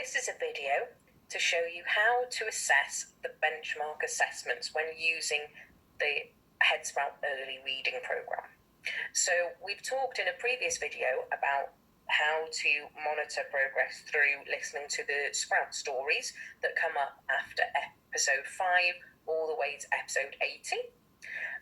This is a video to show you how to assess the benchmark assessments when using the Headsprout early reading program. So we've talked in a previous video about how to monitor progress through listening to the Sprout stories that come up after episode 5 all the way to episode 80.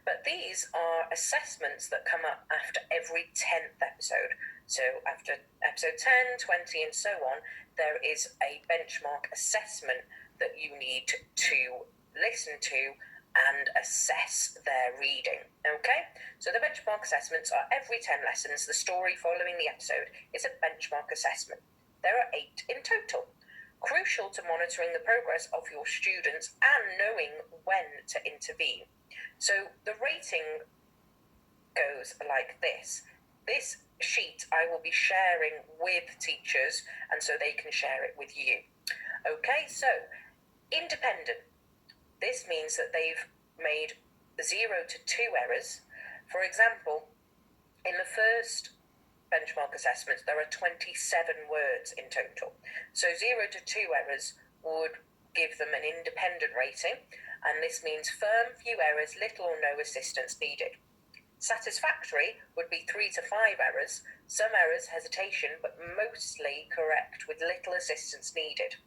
But these are assessments that come up after every 10th episode. So after episode 10, 20 and so on, there is a benchmark assessment that you need to listen to and assess their reading. Okay? So the benchmark assessments are every 10 lessons. The story following the episode is a benchmark assessment. There are 8 in total. Crucial to monitoring the progress of your students and knowing when to intervene. So the rating goes like this. This sheet I will be sharing with teachers and so they can share it with you. Okay, so independent. This means that they've made 0 to 2 errors. For example, in the first benchmark assessments, there are 27 words in total. So 0 to 2 errors would give them an independent rating, and this means firm, few errors, little or no assistance needed. Satisfactory would be 3 to 5 errors, some errors, hesitation, but mostly correct with little assistance needed.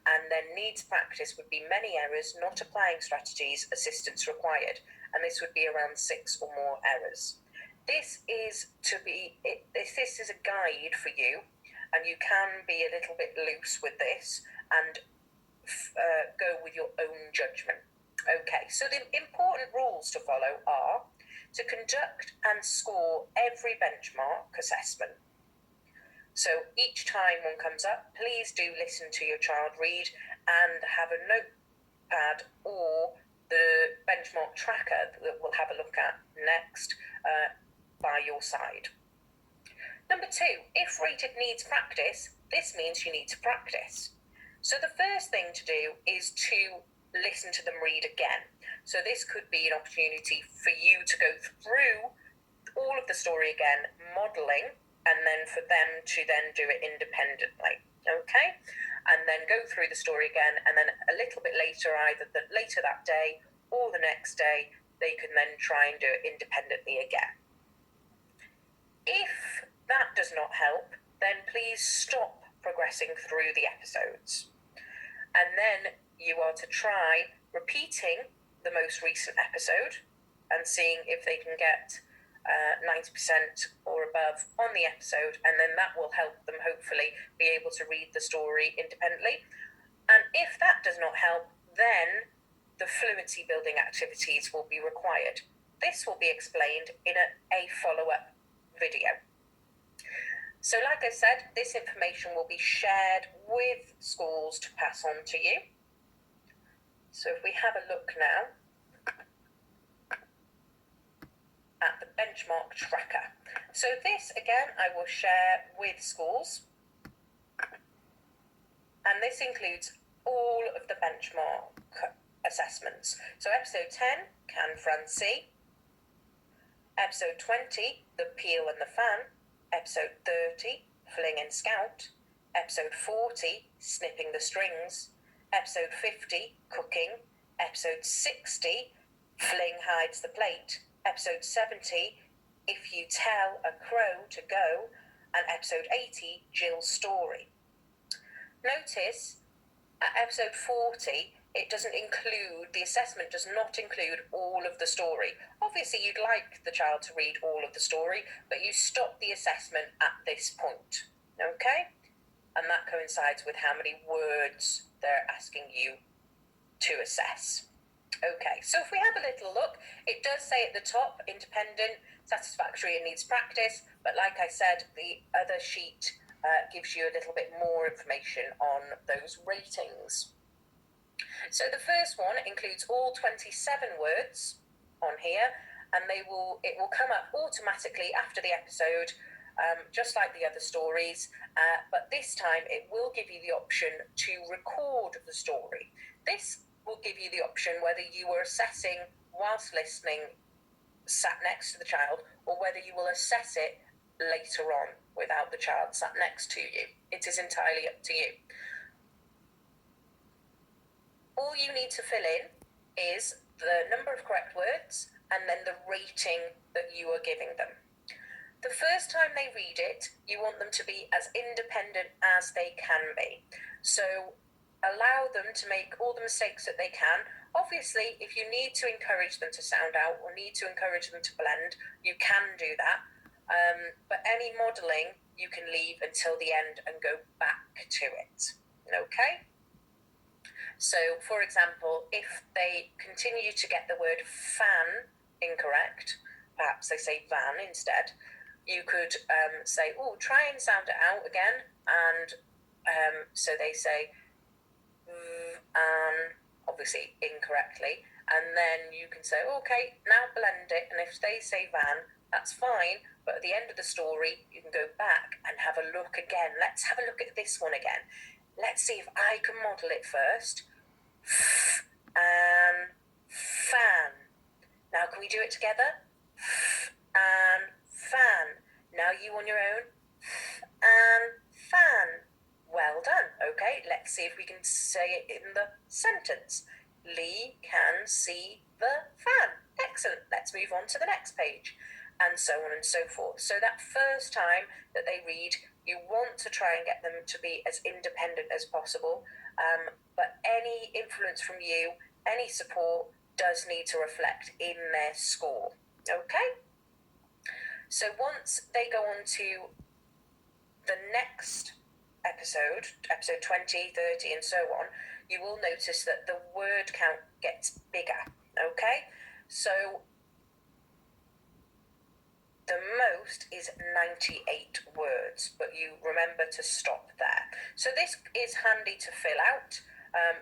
And then needs practice would be many errors, not applying strategies, assistance required, and this would be around 6 or more errors. This is a guide for you, and you can be a little bit loose with this and go with your own judgment. Okay, so the important rules to follow are to conduct and score every benchmark assessment. So each time one comes up, please do listen to your child read and have a notepad or the benchmark tracker that we'll have a look at next by your side. Number 2, if rated needs practice, this means you need to practice. So the first thing to do is to listen to them read again. So this could be an opportunity for you to go through all of the story again, modelling, and then for them to then do it independently, okay? And then go through the story again, and then a little bit later, either later that day or the next day, they can then try and do it independently again. If that does not help, then please stop progressing through the episodes. And then you are to try repeating the most recent episode and seeing if they can get 90% or above on the episode, and then that will help them hopefully be able to read the story independently. And if that does not help, then the fluency building activities will be required. This will be explained in a follow-up video. So like I said, this information will be shared with schools to pass on to you. So if we have a look now at the benchmark tracker. So this, again, I will share with schools. And this includes all of the benchmark assessments. So episode 10, Can Fran See? Episode 20, The Peel and the Fan. Episode 30, Fling and Scout. Episode 40, Snipping the Strings. Episode 50, Cooking. Episode 60, Fling Hides the Plate. Episode 70, If You Tell a Crow to Go. And episode 80, Jill's Story. Notice at episode 40, it doesn't include, the assessment does not include all of the story. Obviously, you'd like the child to read all of the story, but you stop the assessment at this point, okay? And that coincides with how many words they're asking you to assess. Okay, so if we have a little look, it does say at the top, independent, satisfactory and needs practice, but like I said, the other sheet gives you a little bit more information on those ratings. So the first one includes all 27 words on here, and it will come up automatically after the episode, just like the other stories, but this time it will give you the option to record the story. This will give you the option whether you were assessing whilst listening, sat next to the child, or whether you will assess it later on without the child sat next to you. It is entirely up to you. all you need to fill in is the number of correct words and then the rating that you are giving them. The first time they read it, you want them to be as independent as they can be. So allow them to make all the mistakes that they can. Obviously, if you need to encourage them to sound out or need to encourage them to blend, you can do that. But any modelling you can leave until the end and go back to it. Okay? So, for example, if they continue to get the word fan incorrect, perhaps they say van instead, you could say, oh, try and sound it out again. And so they say, obviously incorrectly. And then you can say, okay, now blend it. And if they say van, that's fine. But at the end of the story, you can go back and have a look again. Let's have a look at this one again. Let's see if I can model it first. And fan. Now, can we do it together? And fan. Now you on your own. And fan. Well done. Okay, let's see if we can say it in the sentence. Lee can see the fan. Excellent. Let's move on to the next page. And so on and so forth. So that first time that they read, you want to try and get them to be as independent as possible. But any influence from you, any support, does need to reflect in their score. Okay? So once they go on to the next episode 20, 30, and so on, you will notice that the word count gets bigger. Okay? So the most is 98 words, but you remember to stop there. So this is handy to fill out,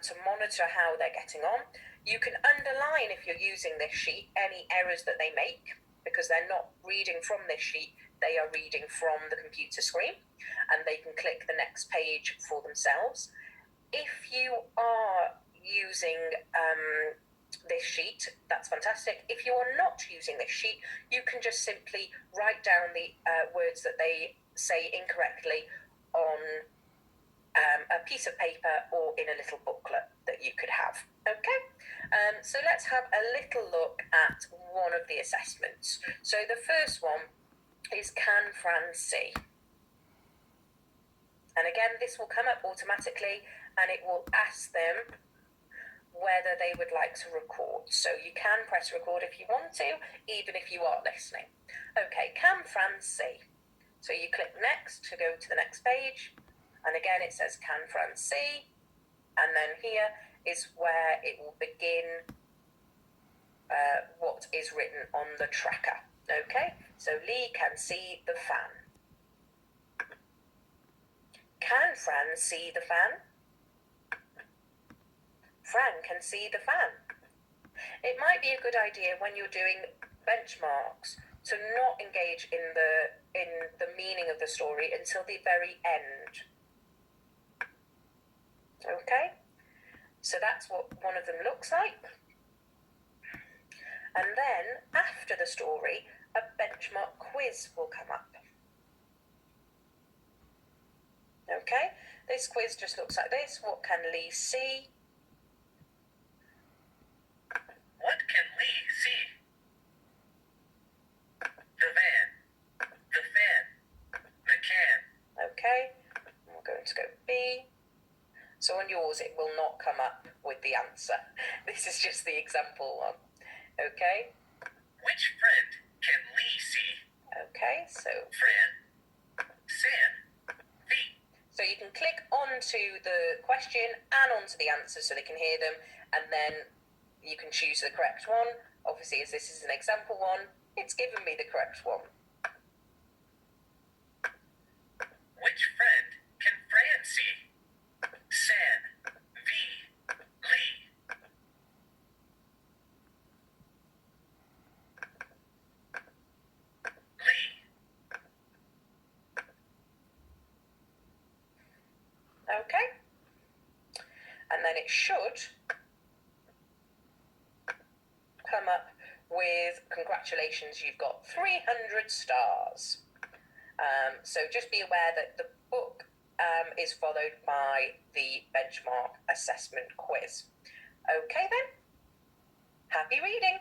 to monitor how they're getting on. You can underline, if you're using this sheet, any errors that they make, because they're not reading from this sheet, they are reading from the computer screen, and they can click the next page for themselves. If you are using this sheet, that's fantastic. If you are not using this sheet, you can just simply write down the words that they say incorrectly on a piece of paper or in a little booklet that you could have. Okay, so let's have a little look at one of the assessments. So the first one is Can Fran see? And again, this will come up automatically and it will ask them whether they would like to record. So you can press record if you want to, even if you are listening. Okay, Can Fran see? So you click next to go to the next page. And again, it says Can Fran see? And then here is where it will begin what is written on the tracker. Okay, so Lee can see the fan. Can Fran see the fan? Fran can see the fan. It might be a good idea when you're doing benchmarks to not engage in the meaning of the story until the very end. Okay, so that's what one of them looks like. And then after the story, a benchmark quiz will come up. Okay, this quiz just looks like this. What can Lee see? What can Lee see? The van, the fan, the can. Okay, we're going to go B. So on yours, it will not come up with the answer. This is just the example one. Okay. Which friend can Lee see? Okay, so Fran, Sam, V. So you can click onto the question and onto the answers so they can hear them, and then you can choose the correct one. Obviously, as this is an example one, it's given me the correct one. Which friend can Fran see? San, V, Lee. Lee. Okay. And then it should come up with congratulations, you've got 300 stars. So just be aware that the book is followed by the benchmark assessment quiz. Okay then. Happy reading.